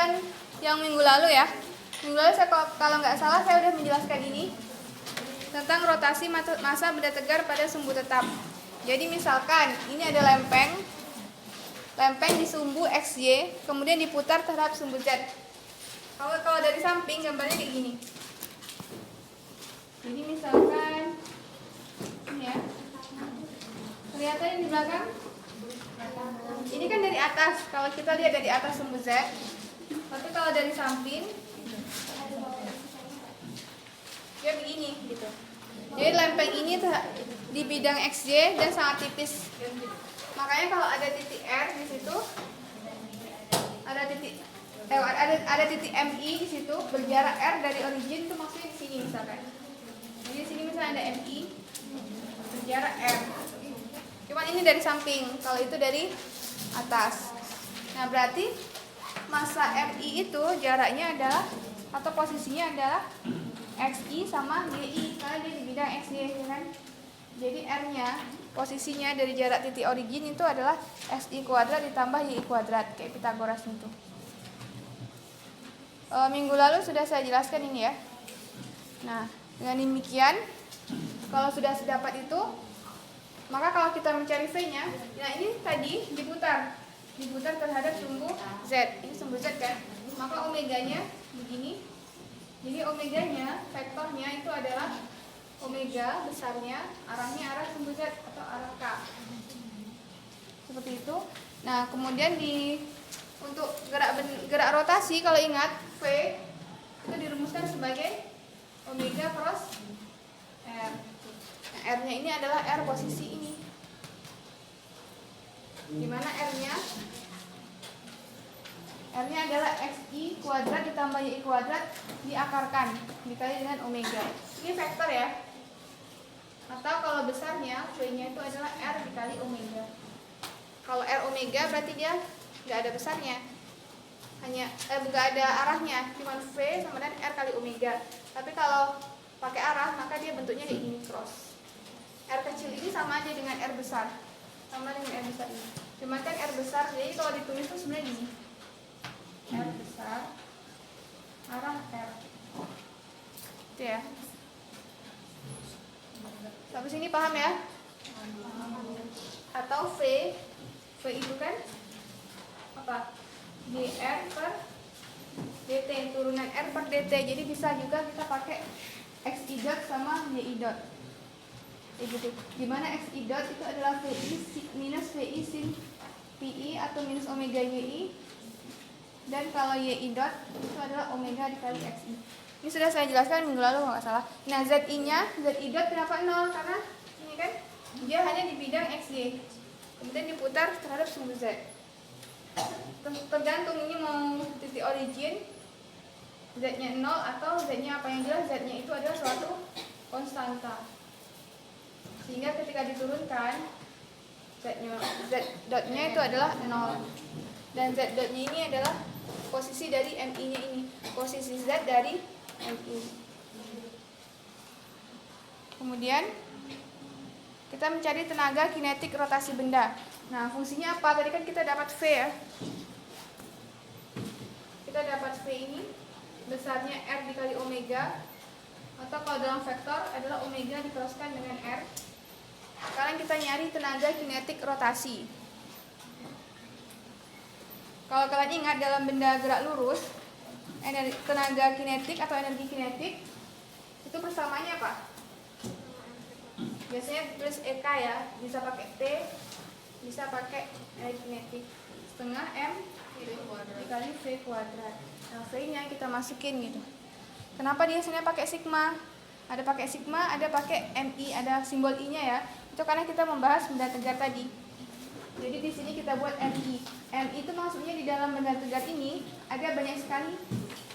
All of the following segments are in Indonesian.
lanjutkan yang minggu lalu ya. Minggu lalu saya kalau nggak salah saya udah menjelaskan ini tentang rotasi massa benda tegar pada sumbu tetap. Jadi misalkan ini ada lempeng di sumbu XY, kemudian diputar terhadap sumbu Z. Kalau dari samping gambarnya kayak gini. Jadi misalkan ini ya, kelihatan di belakang. Ini kan dari atas. Kalau kita lihat dari atas sumbu Z, tapi kalau dari samping dia begini gitu. Jadi lempeng ini di bidang XY dan sangat tipis. Makanya kalau ada titik R di situ, ada titik MI di situ berjarak R dari origin, itu maksudnya di sini misalkan. Jadi di sini misalnya ada MI berjarak R. Cuman ini dari samping, kalau itu dari atas. Nah berarti massa MI itu jaraknya adalah atau posisinya adalah XI sama YI karena dia di bidang XY kan. Jadi R-nya posisinya dari jarak titik origin itu adalah XI kuadrat ditambah YI kuadrat kayak Pitagoras itu. Minggu lalu sudah saya jelaskan ini ya. Nah, dengan demikian kalau sudah sedapat itu, maka kalau kita mencari V-nya, nah ini tadi diputar terhadap sumbu Z. Ini sumbu Z kan, maka omeganya begini. Jadi omeganya, vektornya itu adalah omega besarnya, arahnya arah sumbu Z atau arah K. Seperti itu. Nah, kemudian untuk gerak rotasi, kalau ingat V itu dirumuskan sebagai omega cross R. Nah, R-nya ini adalah R posisi ini. Di mana R-nya adalah XI kuadrat ditambah YI kuadrat diakarkan dikali dengan omega. Ini vektor ya. Atau kalau besarnya V-nya itu adalah R dikali omega. Kalau R omega berarti dia nggak ada besarnya. Nggak ada arahnya, cuma V sama dengan R kali omega. Tapi kalau pakai arah maka dia bentuknya kayak gini cross. R kecil ini sama aja dengan R besar. Sama dengan R besar ini. Cuma kan R besar, jadi kalau ditulis itu sebenarnya gini. R besar arah R itu ya. Sampai sini paham ya? Atau V itu kan apa? dr per dt, turunan R per dt. Jadi bisa juga kita pakai xi dot sama yi dot gitu. Dimana xi dot itu adalah vi minus vi sin pi atau minus omega yi. Dan kalau YI dot itu adalah omega dikali XI. Ini sudah saya jelaskan minggu lalu kalau nggak salah. Nah ZI-nya, ZI dot kenapa 0? Karena ini kan dia hanya di bidang XY. Kemudian diputar terhadap sumbu Z. Tergantung ini mau titik origin Z-nya 0 atau Z-nya apa, yang jelas Z-nya itu adalah suatu konstanta. Sehingga ketika diturunkan Z dotnya itu adalah 0. Dan Z dotnya ini adalah posisi dari MI-nya ini, posisi Z dari MI. Kemudian kita mencari tenaga kinetik rotasi benda. Nah, fungsinya apa? Tadi kan kita dapat V ya. Kita dapat V ini besarnya R dikali omega, atau kalau dalam vektor adalah omega dikeroskan dengan R. Sekarang kita nyari tenaga kinetik rotasi. Kalau kalian ingat dalam benda gerak lurus, tenaga kinetik atau energi kinetik itu persamaannya apa? Biasanya tulis EK ya, bisa pakai T, bisa pakai energi kinetik setengah M dikali V kuadrat. Nah, V-nya kita masukin gitu. Kenapa dia sini pakai sigma? Ada pakai sigma, ada pakai MI, ada simbol I-nya ya. Itu karena kita membahas benda tegar tadi. Jadi di sini kita buat MI. MI itu maksudnya di dalam benda tegar ini ada banyak sekali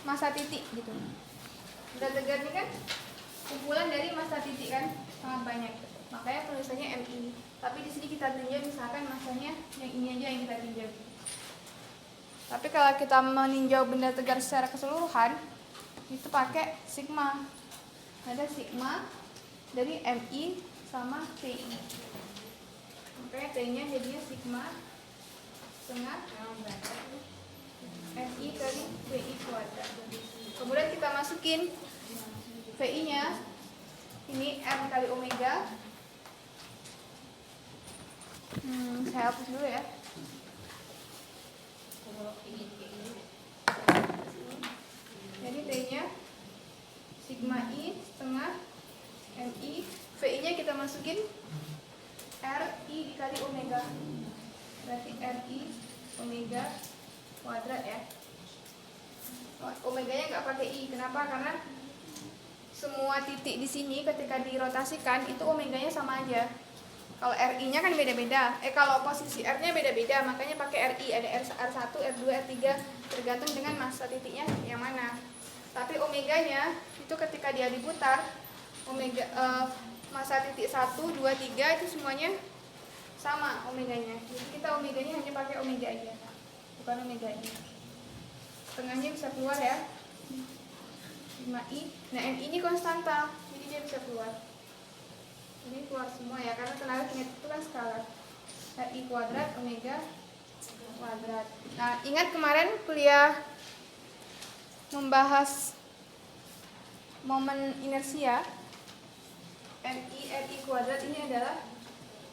massa titik gitu. Benda tegar ini kan kumpulan dari massa titik kan, sangat banyak. Makanya tulisannya MI. Tapi di sini kita tinjau misalkan massanya yang ini aja yang kita tinjau. Tapi kalau kita meninjau benda tegar secara keseluruhan, itu pakai sigma. Ada sigma dari MI sama TI. Makanya T-nya jadinya sigma setengah MI kali VI kuadrat. Kemudian kita masukin VI nya, ini M kali omega. Saya hapus dulu ya. Jadi T nya sigma I setengah MI, VI nya kita masukin RI dikali omega, berarti RI omega kuadrat ya. Omeganya nggak pakai I, kenapa? Karena semua titik di sini ketika dirotasikan itu omeganya sama aja. Kalau RI nya kan beda-beda, kalau posisi R nya beda-beda, makanya pakai RI, ada R1, R2, R3, tergantung dengan masa titiknya yang mana. Tapi omeganya itu ketika dia diputar, omega masa titik 1, 2, 3 itu semuanya sama omeganya. Jadi kita omeganya hanya pakai omega aja, bukan omega I. Setengahnya bisa keluar ya, sigma I. Nah MI ini konstanta, jadi dia bisa keluar. Ini keluar semua ya, karena tenaga kinetik itu kan skalar. RI kuadrat omega kuadrat. Nah ingat kemarin kuliah membahas momen inersia. MI RI kuadrat ini adalah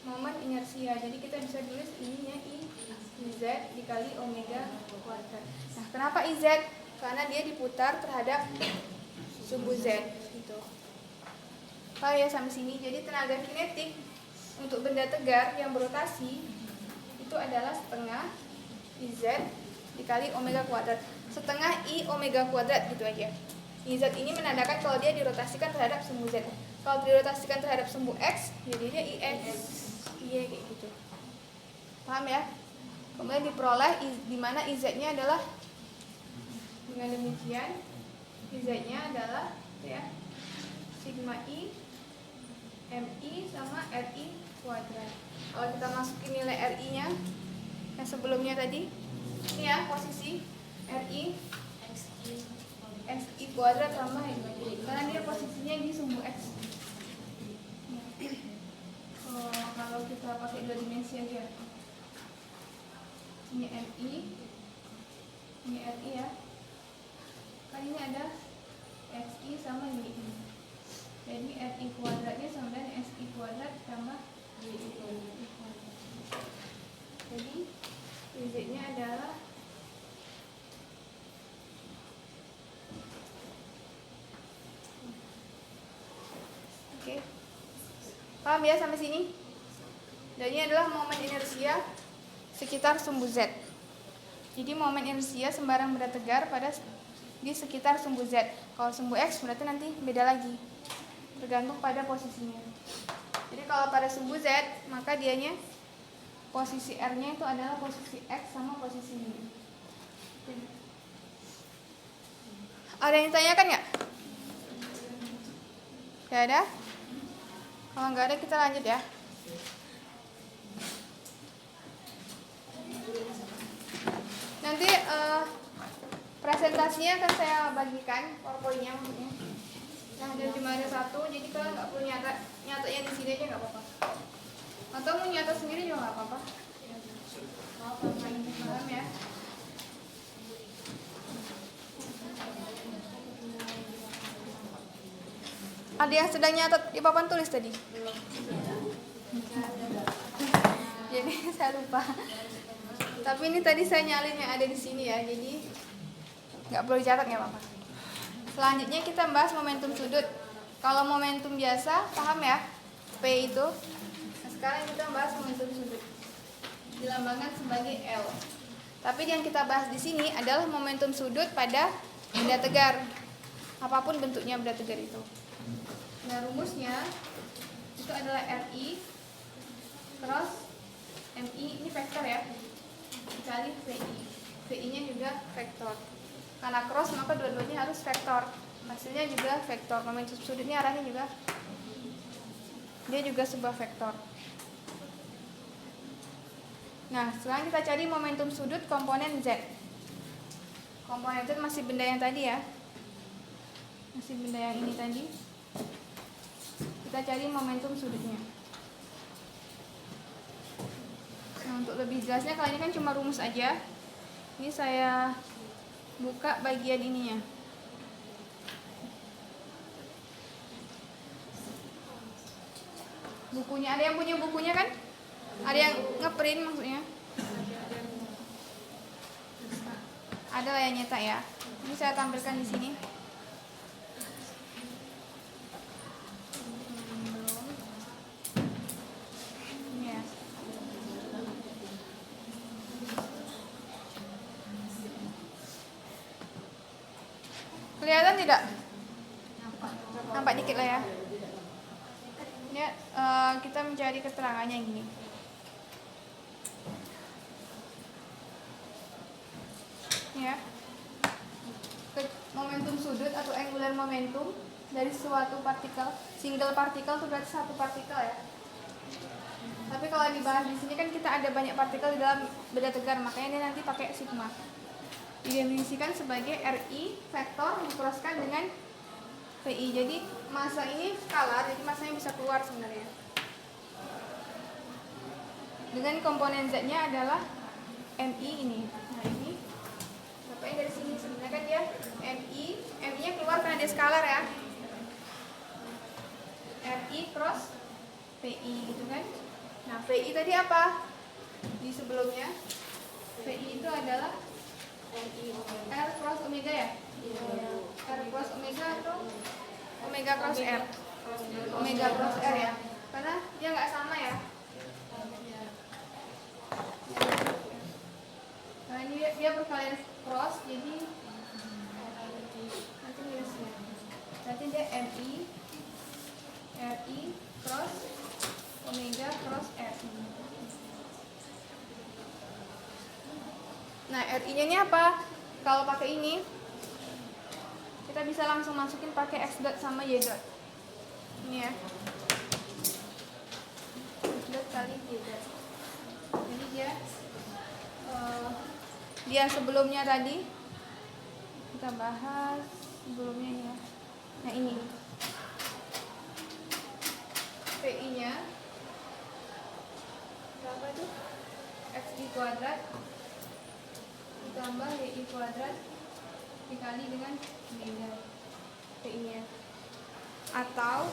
momen inersia. Jadi kita bisa tulis ininya I Z dikali omega kuadrat. Nah kenapa IZ? Karena dia diputar terhadap sumbu Z gitu. Ya sampai sini. Jadi tenaga kinetik untuk benda tegar yang berotasi itu adalah setengah IZ dikali omega kuadrat. Setengah I omega kuadrat gitu aja. IZ ini menandakan kalau dia dirotasikan terhadap sumbu Z. Kalau dirotasikan terhadap sumbu X, jadinya IX, Y kayak gitu. Paham ya? Kemudian diperoleh di mana IZ-nya adalah dengan demikian, IZ-nya adalah ya sigma I MI sama RI kuadrat. Kalau kita masukin nilai RI-nya yang sebelumnya tadi, ini ya posisi RI XI kuadrat tambah ini, karena dia posisinya di sumbu X. Kalau kita pakai 2 dimensi aja, ini MI, ini RI ya. Kan ini ada XI sama YI. Jadi RI kuadratnya sama dengan SI kuadrat tambah YI kuadrat. Jadi Z-nya adalah oke. Paham ya sampai sini? Dan ini adalah momen inersia sekitar sumbu Z. Jadi momen inersia sembarang benda tegar pada di sekitar sumbu Z. Kalau sumbu X berarti nanti beda lagi, tergantung pada posisinya. Jadi kalau pada sumbu Z, maka dianya posisi R-nya itu adalah posisi X sama posisi Y. Ada yang ditanyakan nggak? Tidak ada? Kalau nggak ada kita lanjut ya. Nanti presentasinya akan saya bagikan, PowerPoint-nya maksudnya. Nah, dan cuma ada satu, jadi kalau nggak perlu nyatanya di sini aja nggak apa-apa. Atau mau nyata sendiri juga nggak apa-apa. Paham ya? Ada yang sedang nyatat di papan tulis tadi? Jadi saya lupa. Tapi ini tadi saya nyalin yang ada di sini ya, jadi nggak perlu dicatat, nggak apa-apa. Selanjutnya kita bahas momentum sudut. Kalau momentum biasa, paham ya? P itu. Nah, sekarang kita bahas momentum sudut. Dilambangkan sebagai L. Tapi yang kita bahas di sini adalah momentum sudut pada benda tegar. Apapun bentuknya benda tegar itu. Nah, rumusnya itu adalah RI cross MI, ini vektor ya, dikali VI. VI-nya juga vektor. Karena cross maka dua-duanya harus vektor. Hasilnya juga vektor. Momentum sudutnya arahnya juga, dia juga sebuah vektor. Nah, sekarang kita cari momentum sudut komponen Z. Komponen Z masih benda yang tadi ya, masih benda yang ini tadi. Kita cari momentum sudutnya. Nah, untuk lebih jelasnya kali ini kan cuma rumus aja. Ini saya buka bagian ininya. Bukunya, ada yang punya bukunya kan? Ada yang ngeprint maksudnya? Ada lah yang nyetak ya. Ini saya tampilkan di sini. Ya. Kelihatan tidak? Nampak dikit lah ya. Ini kita mencari keterangannya gini. Ya. Momentum sudut atau angular momentum dari suatu partikel, single partikel itu berarti satu partikel ya. Tapi kalau dibahas di sini kan kita ada banyak partikel di dalam benda tegar, makanya dia nanti pakai sigma. Didefinisikan sebagai RI vektor dikuraskan dengan VI. Jadi massa ini skalar, jadi massanya bisa keluar sebenarnya. Dengan komponen Z-nya adalah MI ini. Nah ini dapatnya dari sini, sebenarnya kan dia MI-nya keluar karena dia skalar ya. RI cross VI gitu kan. Nah VI tadi apa? Di sebelumnya VI itu adalah R cross omega ya? R cross omega atau omega cross R? Omega cross R ya? Karena dia nggak sama ya. Nah ini dia berkalian cross, jadi nanti minusnya. Nanti dia MI RI cross omega cross R. Nah RI-nya ini apa? Kalau pakai ini kita bisa langsung masukin pakai X dot sama Y dot. Ini ya. X dot kali Y dot. Jadi dia sebelumnya tadi kita bahas sebelumnya ini ya. Nah ini PI-nya berapa tuh? XI kuadrat ditambah YI kuadrat dikali dengan omega PI-nya. Atau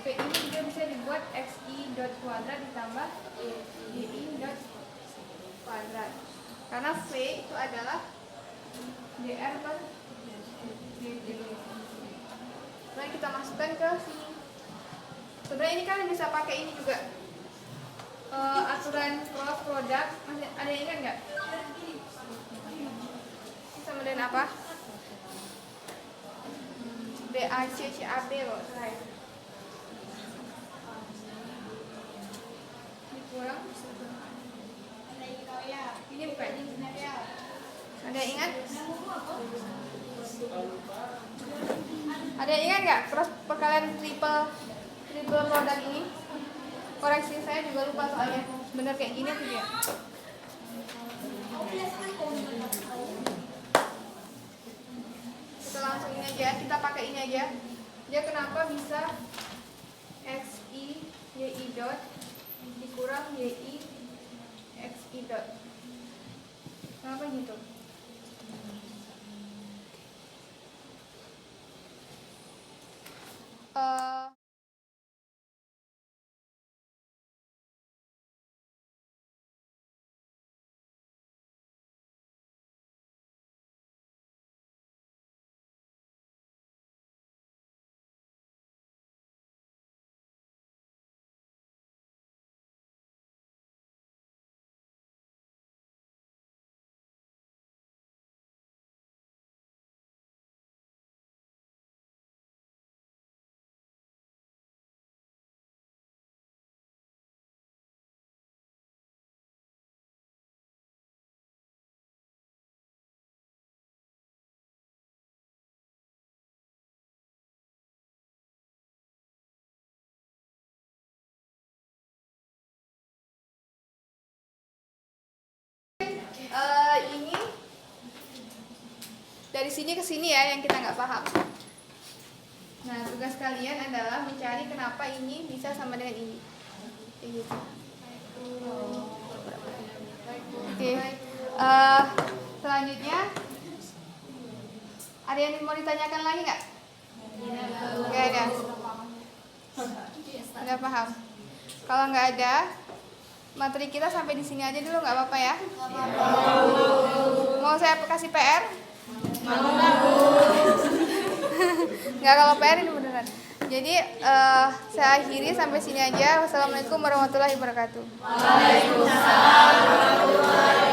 PI ini juga bisa dibuat XI dot kuadrat ditambah YI dot kuadrat. Karena V itu adalah dr per dt. Nah kita masukkan ke sini. Sebenarnya ini kan bisa pakai ini juga. Aturan cross product, masih ada yang ingat nggak? Sama dengan apa? BAC CAB loh, saya. Dikurang. Ini bukan ini. Ada yang ingat? Ada yang ingat nggak cross perkalian triple produk ini? Koreksi saya juga lupa soalnya. Bener kayak gini tuh dia. Kita langsung ini aja, kita pakai ini aja. Dia kenapa bisa XI YI dot dikurang YI XI dot? Kenapa gitu? Ini dari sini ke sini ya yang kita nggak paham. Nah tugas kalian adalah mencari kenapa ini bisa sama dengan ini. Kayak gitu. Oke. Selanjutnya, ada yang mau ditanyakan lagi nggak? Nggak ada. Udah paham. Kalau nggak ada, materi kita sampai di sini aja dulu, nggak apa-apa ya? Mau saya kasih PR? Nggak, kalau PR ini beneran. Jadi saya akhiri sampai sini aja. Wassalamualaikum warahmatullahi wabarakatuh. Waalaikumsalam warahmatullahi wabarakatuh.